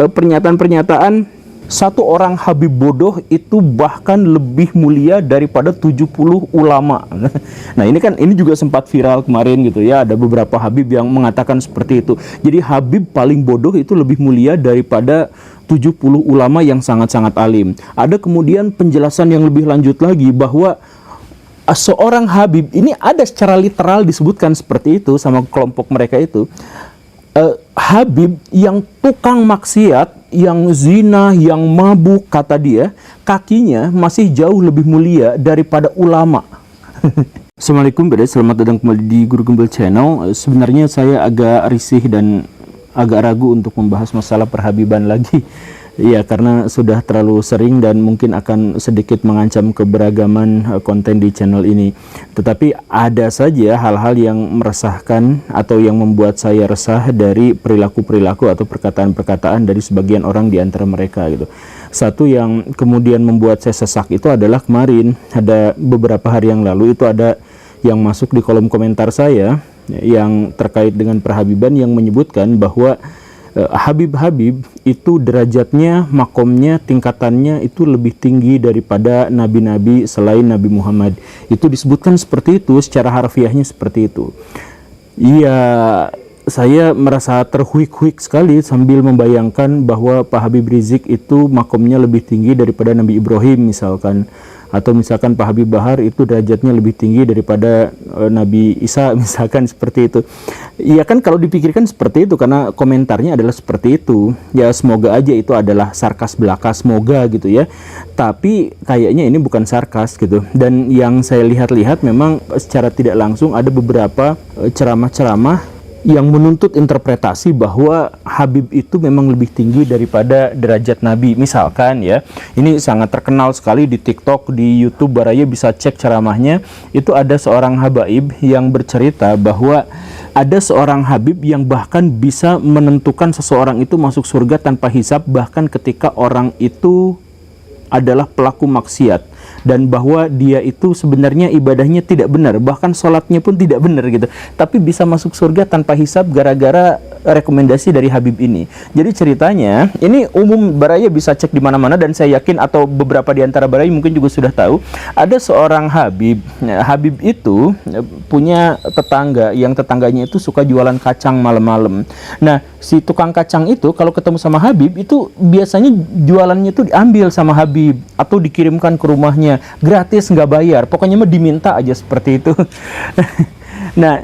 pernyataan-pernyataan satu orang Habib bodoh itu bahkan lebih mulia daripada 70 ulama. Nah ini juga sempat viral kemarin gitu ya, ada beberapa Habib yang mengatakan seperti itu. Jadi Habib paling bodoh itu lebih mulia daripada 70 ulama yang sangat-sangat alim. Ada kemudian penjelasan yang lebih lanjut lagi bahwa seorang Habib ini ada secara literal disebutkan seperti itu sama kelompok mereka itu. Habib yang tukang maksiat, yang zina, yang mabuk, kata dia, kakinya masih jauh lebih mulia daripada ulama. Assalamualaikum, selamat datang kembali di Guru Gembel Channel. Sebenarnya saya agak risih dan agak ragu untuk membahas masalah perhabiban lagi. Ya, karena sudah terlalu sering dan mungkin akan sedikit mengancam keberagaman konten di channel ini. Tetapi ada saja hal-hal yang meresahkan atau yang membuat saya resah dari perilaku-perilaku atau perkataan-perkataan dari sebagian orang di antara mereka gitu. Satu yang kemudian membuat saya sesak itu adalah kemarin, ada beberapa hari yang lalu itu ada yang masuk di kolom komentar saya yang terkait dengan perhabiban yang menyebutkan bahwa Habib-Habib itu derajatnya, makomnya, tingkatannya itu lebih tinggi daripada nabi-nabi selain Nabi Muhammad. Itu disebutkan seperti itu, secara harfiahnya seperti itu. Iya, saya merasa terhuik-huik sekali sambil membayangkan bahwa Pak Habib Rizik itu makomnya lebih tinggi daripada Nabi Ibrahim misalkan. Atau misalkan Pak Habib Bahar itu derajatnya lebih tinggi daripada Nabi Isa misalkan seperti itu. Iya kan, kalau dipikirkan seperti itu karena komentarnya adalah seperti itu. Ya semoga aja itu adalah sarkas belaka, semoga gitu ya. Tapi kayaknya ini bukan sarkas gitu. Dan yang saya lihat-lihat memang secara tidak langsung ada beberapa ceramah-ceramah yang menuntut interpretasi bahwa Habib itu memang lebih tinggi daripada derajat Nabi. Misalkan ya, ini sangat terkenal sekali di TikTok, di YouTube, Baraya bisa cek ceramahnya. Itu ada seorang habaib yang bercerita bahwa ada seorang Habib yang bahkan bisa menentukan seseorang itu masuk surga tanpa hisab, bahkan ketika orang itu adalah pelaku maksiat, dan bahwa dia itu sebenarnya ibadahnya tidak benar, bahkan sholatnya pun tidak benar gitu, tapi bisa masuk surga tanpa hisab gara-gara rekomendasi dari Habib ini. Jadi ceritanya ini umum, Baraya bisa cek di mana-mana, dan saya yakin atau beberapa di antara Baraya mungkin juga sudah tahu, ada seorang Habib. Habib itu punya tetangga yang tetangganya itu suka jualan kacang malam-malam. Nah, si tukang kacang itu kalau ketemu sama Habib itu biasanya jualannya itu diambil sama Habib atau dikirimkan ke rumahnya gratis, nggak bayar, pokoknya mah diminta aja seperti itu. Nah,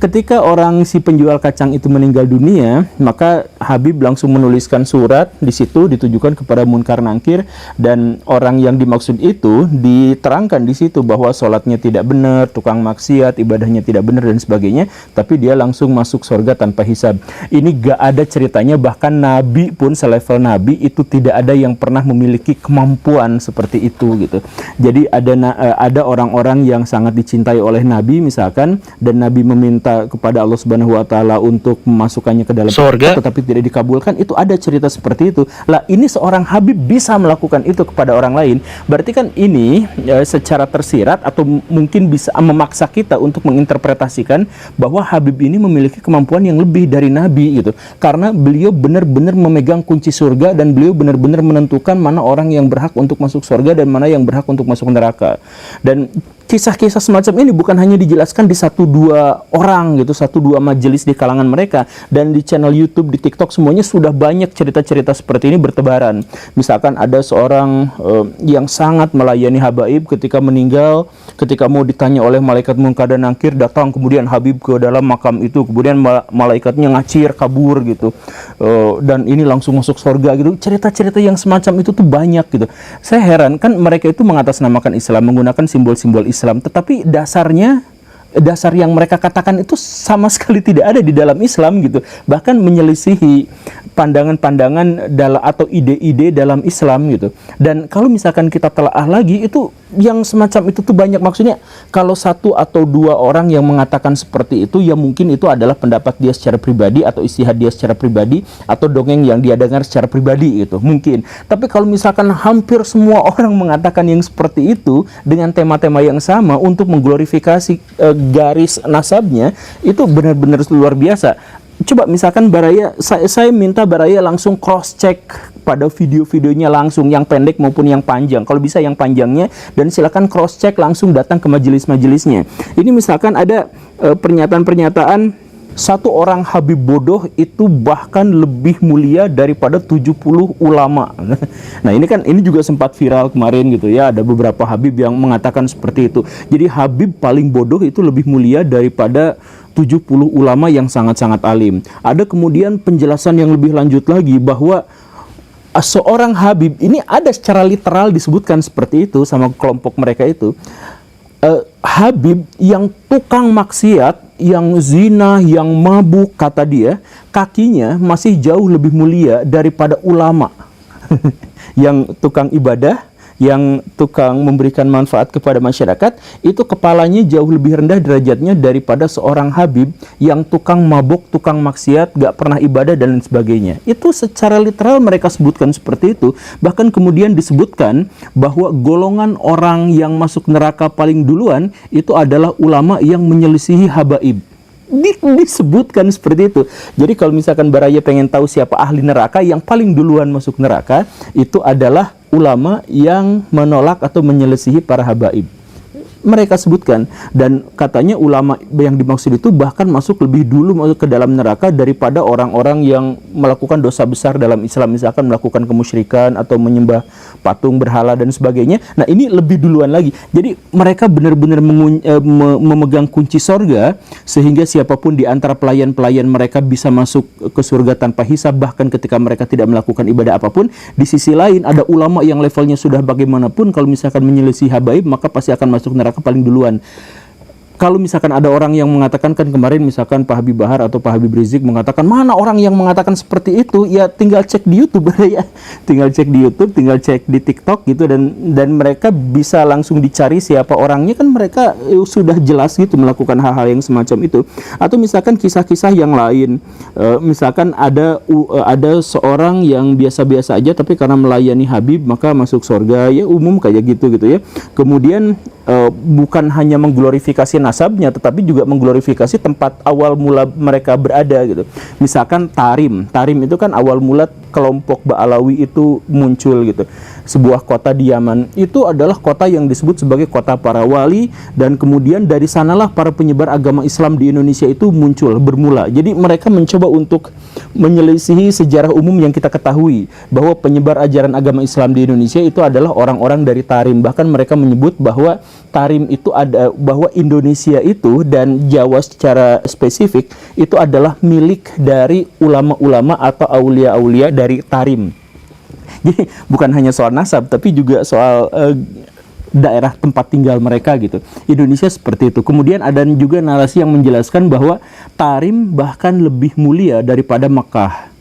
ketika orang si penjual kacang itu meninggal dunia, maka Habib langsung menuliskan surat di situ ditujukan kepada Munkar Nangkir, dan orang yang dimaksud itu diterangkan di situ bahwa sholatnya tidak benar, tukang maksiat, ibadahnya tidak benar dan sebagainya, tapi dia langsung masuk surga tanpa hisab. Ini gak ada ceritanya, bahkan Nabi pun selevel Nabi itu tidak ada yang pernah memiliki kemampuan seperti itu gitu. Jadi ada orang-orang yang sangat dicintai oleh Nabi misalkan, dan Nabi meminta kepada Allah Subhanahu wa taala untuk memasukkannya ke dalam surga tetapi tidak dikabulkan. Itu ada cerita seperti itu. Lah, ini seorang Habib bisa melakukan itu kepada orang lain. Berarti kan ini secara tersirat atau mungkin bisa memaksa kita untuk menginterpretasikan bahwa Habib ini memiliki kemampuan yang lebih dari Nabi gitu. Karena beliau benar-benar memegang kunci surga, dan beliau benar-benar menentukan mana orang yang berhak untuk masuk surga dan mana yang berhak untuk masuk neraka. Dan kisah-kisah semacam ini bukan hanya dijelaskan di 1-2 orang gitu, 1-2 majelis di kalangan mereka, dan di channel YouTube, di TikTok, semuanya sudah banyak cerita-cerita seperti ini bertebaran. Misalkan ada seorang yang sangat melayani habaib, ketika meninggal, ketika mau ditanya oleh malaikat Munkar dan Nakir, datang kemudian Habib ke dalam makam itu, kemudian malaikatnya ngacir kabur gitu, dan ini langsung masuk surga gitu. Cerita-cerita yang semacam itu tuh banyak gitu. Saya heran, kan mereka itu mengatasnamakan Islam, menggunakan simbol-simbol Islam, tetapi dasar yang mereka katakan itu sama sekali tidak ada di dalam Islam gitu, bahkan menyelisihi pandangan-pandangan atau ide-ide dalam Islam gitu. Dan kalau misalkan kita telaah lagi, itu yang semacam itu tuh banyak. Maksudnya kalau 1 atau 2 orang yang mengatakan seperti itu, ya mungkin itu adalah pendapat dia secara pribadi atau istihad dia secara pribadi atau dongeng yang dia dengar secara pribadi gitu, mungkin. Tapi kalau misalkan hampir semua orang mengatakan yang seperti itu dengan tema-tema yang sama untuk mengglorifikasi garis nasabnya, itu benar-benar luar biasa. Coba misalkan Baraya, saya minta Baraya langsung cross check pada video-videonya langsung, yang pendek maupun yang panjang. Kalau bisa yang panjangnya, dan silakan cross check langsung datang ke majelis-majelisnya. Ini misalkan ada pernyataan-pernyataan, satu orang Habib bodoh itu bahkan lebih mulia daripada 70 ulama. Nah ini juga sempat viral kemarin gitu ya. Ada beberapa Habib yang mengatakan seperti itu. Jadi Habib paling bodoh itu lebih mulia daripada 70 ulama yang sangat-sangat alim. Ada kemudian penjelasan yang lebih lanjut lagi bahwa seorang Habib, ini ada secara literal disebutkan seperti itu sama kelompok mereka itu. Habib yang tukang maksiat, yang zina, yang mabuk, kata dia, kakinya masih jauh lebih mulia daripada ulama. Yang tukang ibadah, yang tukang memberikan manfaat kepada masyarakat, itu kepalanya jauh lebih rendah derajatnya daripada seorang Habib yang tukang mabuk, tukang maksiat, gak pernah ibadah dan lain sebagainya. Itu secara literal mereka sebutkan seperti itu. Bahkan kemudian disebutkan bahwa golongan orang yang masuk neraka paling duluan itu adalah ulama yang menyelisihi habaib. Disebutkan seperti itu. Jadi kalau misalkan Baraya pengen tahu siapa ahli neraka yang paling duluan masuk neraka, itu adalah ulama yang menolak atau menyelisihi para habaib. Mereka sebutkan, dan katanya ulama yang dimaksud itu bahkan masuk lebih dulu masuk ke dalam neraka daripada orang-orang yang melakukan dosa besar dalam Islam, misalkan melakukan kemusyrikan atau menyembah patung berhala dan sebagainya. Nah ini lebih duluan lagi. Jadi mereka benar-benar memegang kunci sorga, sehingga siapapun di antara pelayan-pelayan mereka bisa masuk ke surga tanpa hisab, bahkan ketika mereka tidak melakukan ibadah apapun. Di sisi lain ada ulama yang levelnya sudah bagaimanapun, kalau misalkan menyelisih habaib maka pasti akan masuk neraka paling duluan. Kalau misalkan ada orang yang mengatakan, kan kemarin misalkan Pak Habib Bahar atau Pak Habib Rizik mengatakan, mana orang yang mengatakan seperti itu, ya tinggal cek di YouTube ya, tinggal cek di YouTube, tinggal cek di TikTok gitu, dan mereka bisa langsung dicari siapa orangnya, kan mereka sudah jelas gitu melakukan hal-hal yang semacam itu. Atau misalkan kisah-kisah yang lain, misalkan ada seorang yang biasa-biasa aja tapi karena melayani Habib maka masuk surga, ya umum kayak gitu ya. Kemudian bukan hanya mengglorifikasi nasabnya, tetapi juga mengglorifikasi tempat awal mula mereka berada gitu. Misalkan Tarim itu kan awal mula kelompok Ba'alawi itu muncul gitu. Sebuah kota di Yaman, itu adalah kota yang disebut sebagai kota para wali, dan kemudian dari sanalah para penyebar agama Islam di Indonesia itu muncul, bermula. Jadi mereka mencoba untuk menyelisihi sejarah umum yang kita ketahui, bahwa penyebar ajaran agama Islam di Indonesia itu adalah orang-orang dari Tarim. Bahkan mereka menyebut bahwa Tarim itu ada, bahwa Indonesia itu dan Jawa secara spesifik itu adalah milik dari ulama-ulama atau aulia-aulia dari Tarim. Jadi bukan hanya soal nasab, tapi juga soal daerah tempat tinggal mereka gitu. Indonesia seperti itu. Kemudian ada juga narasi yang menjelaskan bahwa Tarim bahkan lebih mulia daripada Mekah.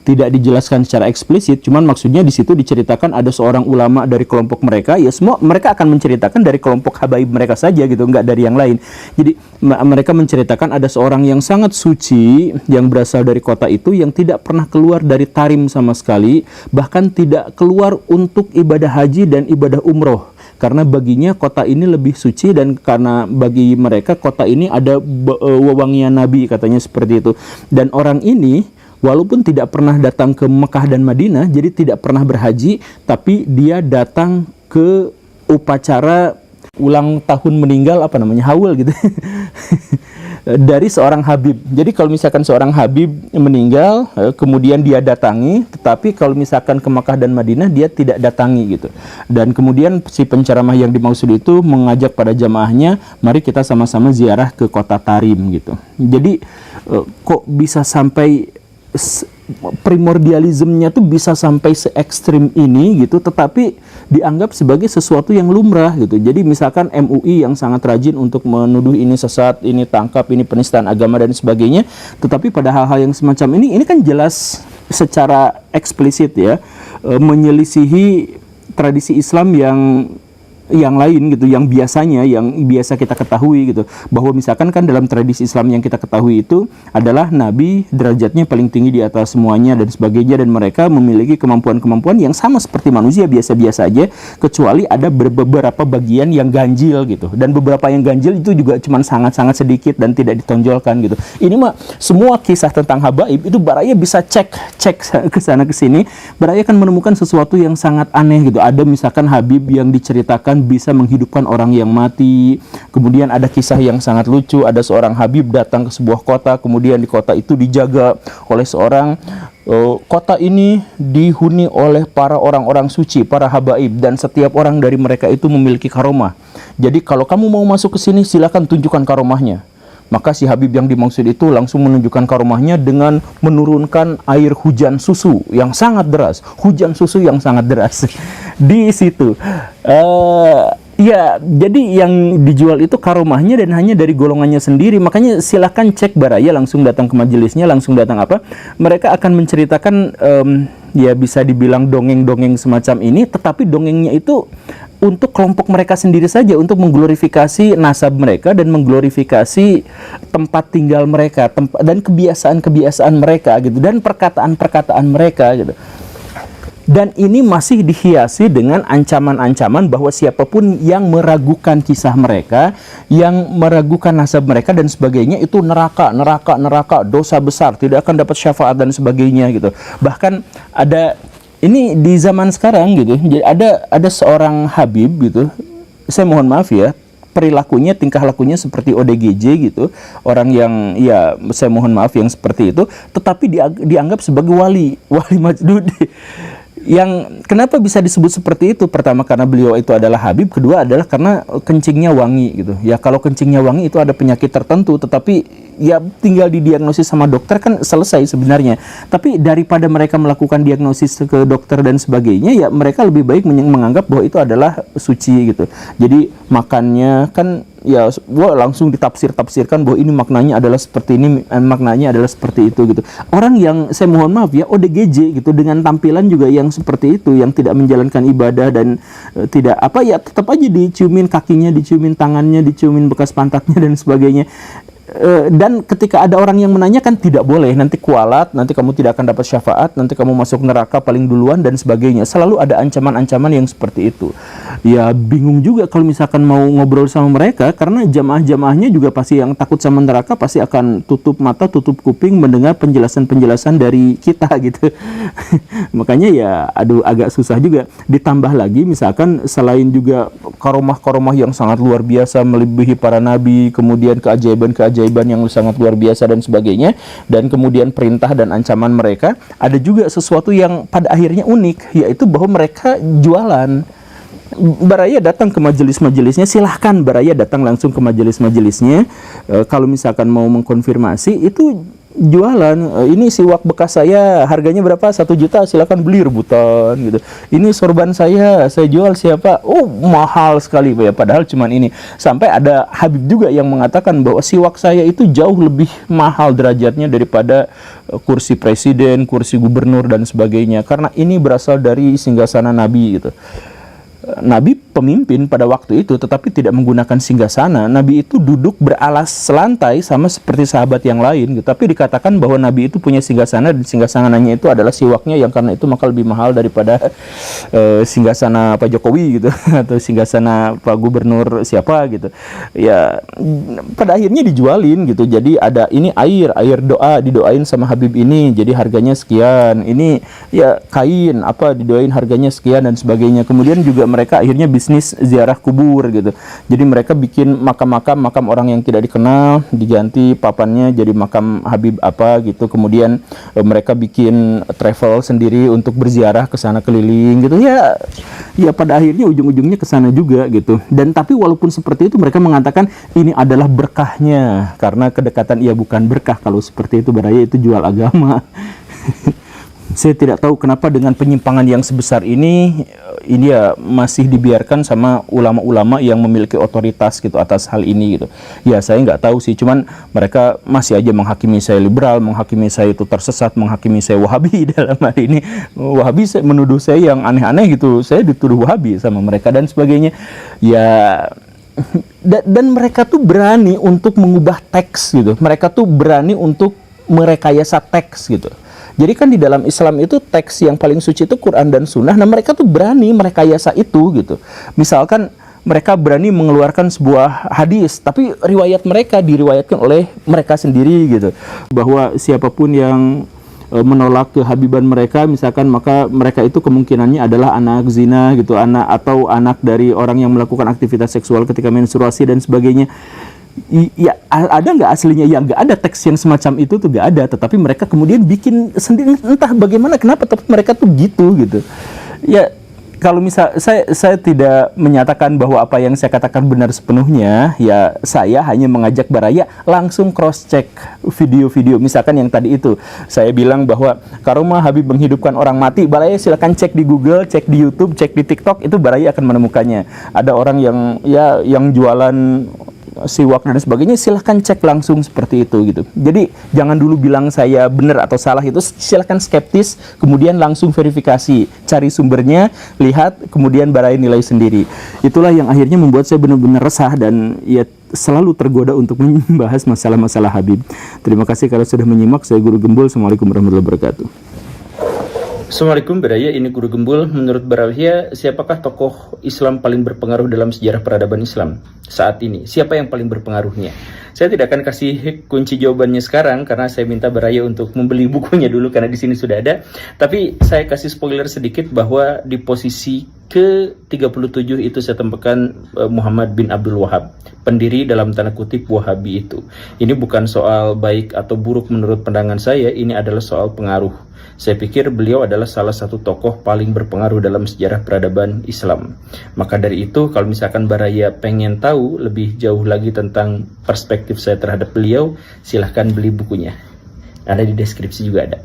Tidak dijelaskan secara eksplisit, cuman maksudnya di situ diceritakan ada seorang ulama dari kelompok mereka, ya semua mereka akan menceritakan dari kelompok habaib mereka saja gitu, nggak dari yang lain. Jadi mereka menceritakan ada seorang yang sangat suci yang berasal dari kota itu, yang tidak pernah keluar dari Tarim sama sekali, bahkan tidak keluar untuk ibadah haji dan ibadah umroh. Karena baginya kota ini lebih suci, dan karena bagi mereka kota ini ada wewangian Nabi, katanya seperti itu. Dan orang ini walaupun tidak pernah datang ke Mekah dan Madinah, jadi tidak pernah berhaji, tapi dia datang ke upacara ulang tahun meninggal, apa namanya, haul gitu, dari seorang Habib. Jadi kalau misalkan seorang Habib meninggal, kemudian dia datangi, tetapi kalau misalkan ke Mekah dan Madinah dia tidak datangi gitu. Dan kemudian si penceramah yang dimaksud itu mengajak pada jamaahnya, mari kita sama-sama ziarah ke kota Tarim gitu. Jadi kok bisa sampai primordialismenya tuh bisa sampai se ekstrim ini gitu, tetapi dianggap sebagai sesuatu yang lumrah gitu. Jadi misalkan MUI yang sangat rajin untuk menuduh ini sesat, ini tangkap, ini penistaan agama dan sebagainya, tetapi pada hal-hal yang semacam ini kan jelas secara eksplisit ya menyelisihi tradisi Islam yang yang lain gitu, yang biasa kita ketahui gitu, bahwa misalkan kan dalam tradisi Islam yang kita ketahui itu adalah nabi derajatnya paling tinggi di atas semuanya dan sebagainya, dan mereka memiliki kemampuan-kemampuan yang sama seperti manusia biasa-biasa aja, kecuali ada beberapa bagian yang ganjil gitu, dan beberapa yang ganjil itu juga cuma sangat-sangat sedikit dan tidak ditonjolkan gitu. Ini mah semua kisah tentang habaib itu Baraya bisa cek ke sana ke sini, Baraya akan menemukan sesuatu yang sangat aneh gitu. Ada misalkan habib yang diceritakan bisa menghidupkan orang yang mati. Kemudian ada kisah yang sangat lucu, ada seorang habib datang ke sebuah kota, kemudian di kota itu dijaga oleh seorang kota ini dihuni oleh para orang-orang suci, para habaib, dan setiap orang dari mereka itu memiliki karomah. Jadi kalau kamu mau masuk ke sini silakan tunjukkan karomahnya. Maka si habib yang dimaksud itu langsung menunjukkan karomahnya dengan menurunkan air hujan susu yang sangat deras, di situ. Ya, jadi yang dijual itu karomahnya dan hanya dari golongannya sendiri. Makanya silakan cek Baraya, langsung datang ke majelisnya, langsung datang apa. Mereka akan menceritakan ya bisa dibilang dongeng-dongeng semacam ini, tetapi dongengnya itu untuk kelompok mereka sendiri saja, untuk mengglorifikasi nasab mereka dan mengglorifikasi tempat tinggal mereka, dan kebiasaan-kebiasaan mereka gitu, dan perkataan-perkataan mereka gitu. Dan ini masih dihiasi dengan ancaman-ancaman bahwa siapapun yang meragukan kisah mereka, yang meragukan nasab mereka dan sebagainya, itu neraka, dosa besar, tidak akan dapat syafaat dan sebagainya gitu. Bahkan ada ini di zaman sekarang gitu, jadi ada seorang habib gitu, saya mohon maaf ya, perilakunya, tingkah lakunya seperti ODGJ gitu, orang yang ya saya mohon maaf yang seperti itu, tetapi dianggap sebagai wali majdud. Yang kenapa bisa disebut seperti itu? Pertama karena beliau itu adalah habib, kedua adalah karena kencingnya wangi gitu. Ya kalau kencingnya wangi itu ada penyakit tertentu, tetapi ya tinggal didiagnosis sama dokter kan selesai sebenarnya. Tapi daripada mereka melakukan diagnosis ke dokter dan sebagainya, ya mereka lebih baik menganggap bahwa itu adalah suci gitu. Jadi makannya kan ya langsung ditafsirkan bahwa ini maknanya adalah seperti ini, maknanya adalah seperti itu gitu. Orang yang saya mohon maaf ya ODGJ gitu, dengan tampilan juga yang seperti itu, yang tidak menjalankan ibadah dan tidak apa ya, tetap aja diciumin kakinya, diciumin tangannya, diciumin bekas pantatnya dan sebagainya. Dan ketika ada orang yang menanyakan, tidak boleh, nanti kualat, nanti kamu tidak akan dapat syafaat, nanti kamu masuk neraka paling duluan dan sebagainya. Selalu ada ancaman-ancaman yang seperti itu. Ya bingung juga kalau misalkan mau ngobrol sama mereka, karena jamaah-jamaahnya juga pasti yang takut sama neraka pasti akan tutup mata, tutup kuping mendengar penjelasan-penjelasan dari kita gitu. Makanya ya aduh agak susah juga. Ditambah lagi misalkan selain juga karomah-karomah yang sangat luar biasa melebihi para nabi, kemudian keajaiban yang sangat luar biasa dan sebagainya, dan kemudian perintah dan ancaman mereka, ada juga sesuatu yang pada akhirnya unik, yaitu bahwa mereka jualan. Baraya datang ke majelis-majelisnya, silahkan Baraya datang langsung ke majelis-majelisnya. Kalau misalkan mau mengkonfirmasi itu jualan, ini siwak bekas saya harganya berapa, 1 juta, silakan beli rebutan gitu. Ini sorban saya jual siapa, oh mahal sekali ya, padahal cuman ini. Sampai ada habib juga yang mengatakan bahwa siwak saya itu jauh lebih mahal derajatnya daripada kursi presiden, kursi gubernur dan sebagainya, karena ini berasal dari singgasana nabi gitu. Nabi pemimpin pada waktu itu, tetapi tidak menggunakan singgasana. Nabi itu duduk beralas selantai sama seperti sahabat yang lain gitu. Tapi dikatakan bahwa Nabi itu punya singgasana, dan singgasananya itu adalah siwaknya, yang karena itu maka lebih mahal daripada singgasana Pak Jokowi gitu atau singgasana Pak Gubernur siapa gitu. Ya pada akhirnya dijualin gitu. Jadi ada ini air doa, didoain sama Habib ini, jadi harganya sekian. Ini ya kain apa, didoain harganya sekian dan sebagainya. Kemudian juga mereka akhirnya bisnis ziarah kubur gitu. Jadi mereka bikin makam orang yang tidak dikenal, diganti papannya jadi makam Habib apa gitu. Kemudian mereka bikin travel sendiri untuk berziarah ke sana keliling gitu. Ya pada akhirnya ujung-ujungnya ke sana juga gitu. Dan tapi walaupun seperti itu, mereka mengatakan ini adalah berkahnya, karena kedekatan ia bukan berkah kalau seperti itu. Baraya itu jual agama. Saya tidak tahu kenapa dengan penyimpangan yang sebesar ini ya masih dibiarkan sama ulama-ulama yang memiliki otoritas gitu atas hal ini gitu. Ya saya nggak tahu sih, cuman mereka masih aja menghakimi saya liberal, menghakimi saya itu tersesat, menghakimi saya Wahabi dalam hal ini. Wahabi menuduh saya yang aneh-aneh gitu, saya dituduh Wahabi sama mereka dan sebagainya. Ya dan mereka tuh berani untuk mengubah teks gitu, mereka tuh berani untuk merekayasa teks gitu. Jadi kan di dalam Islam itu teks yang paling suci itu Quran dan Sunnah. Nah mereka tuh berani merekayasa itu gitu. Misalkan mereka berani mengeluarkan sebuah hadis, tapi riwayat mereka diriwayatkan oleh mereka sendiri gitu. Bahwa siapapun yang menolak kehabiban mereka, misalkan, maka mereka itu kemungkinannya adalah anak zina gitu, atau anak dari orang yang melakukan aktivitas seksual ketika menstruasi dan sebagainya. Ya ada nggak aslinya? Ya nggak ada, teks yang semacam itu tuh nggak ada, tetapi mereka kemudian bikin sendiri, entah bagaimana, kenapa, tapi mereka tuh gitu. Ya kalau misal saya tidak menyatakan bahwa apa yang saya katakan benar sepenuhnya, ya saya hanya mengajak Baraya langsung cross check video-video, misalkan yang tadi itu saya bilang bahwa karomah Habib menghidupkan orang mati, Baraya silakan cek di Google, cek di YouTube, cek di TikTok, itu Baraya akan menemukannya. Ada orang yang jualan siwak dan sebagainya, silahkan cek langsung seperti itu gitu. Jadi jangan dulu bilang saya benar atau salah, itu silahkan skeptis, kemudian langsung verifikasi, cari sumbernya, lihat, kemudian Baraya nilai sendiri. Itulah yang akhirnya membuat saya benar-benar resah dan ya selalu tergoda untuk membahas masalah-masalah Habib. Terima kasih kalau sudah menyimak. Saya Guru Gembul. Assalamualaikum warahmatullahi wabarakatuh. Assalamualaikum Baraya, ini Guru Gembul. Menurut Baraya, siapakah tokoh Islam paling berpengaruh dalam sejarah peradaban Islam saat ini? Siapa yang paling berpengaruhnya? Saya tidak akan kasih kunci jawabannya sekarang karena saya minta Baraya untuk membeli bukunya dulu karena di sini sudah ada. Tapi saya kasih spoiler sedikit bahwa di posisi ke-37 itu saya tempatkan Muhammad bin Abdul Wahab, pendiri dalam tanda kutip Wahabi itu. Ini bukan soal baik atau buruk menurut pandangan saya, ini adalah soal pengaruh. Saya pikir beliau adalah salah satu tokoh paling berpengaruh dalam sejarah peradaban Islam. Maka dari itu, kalau misalkan Baraya pengen tahu lebih jauh lagi tentang perspektif saya terhadap beliau, silahkan beli bukunya. Ada di deskripsi juga ada.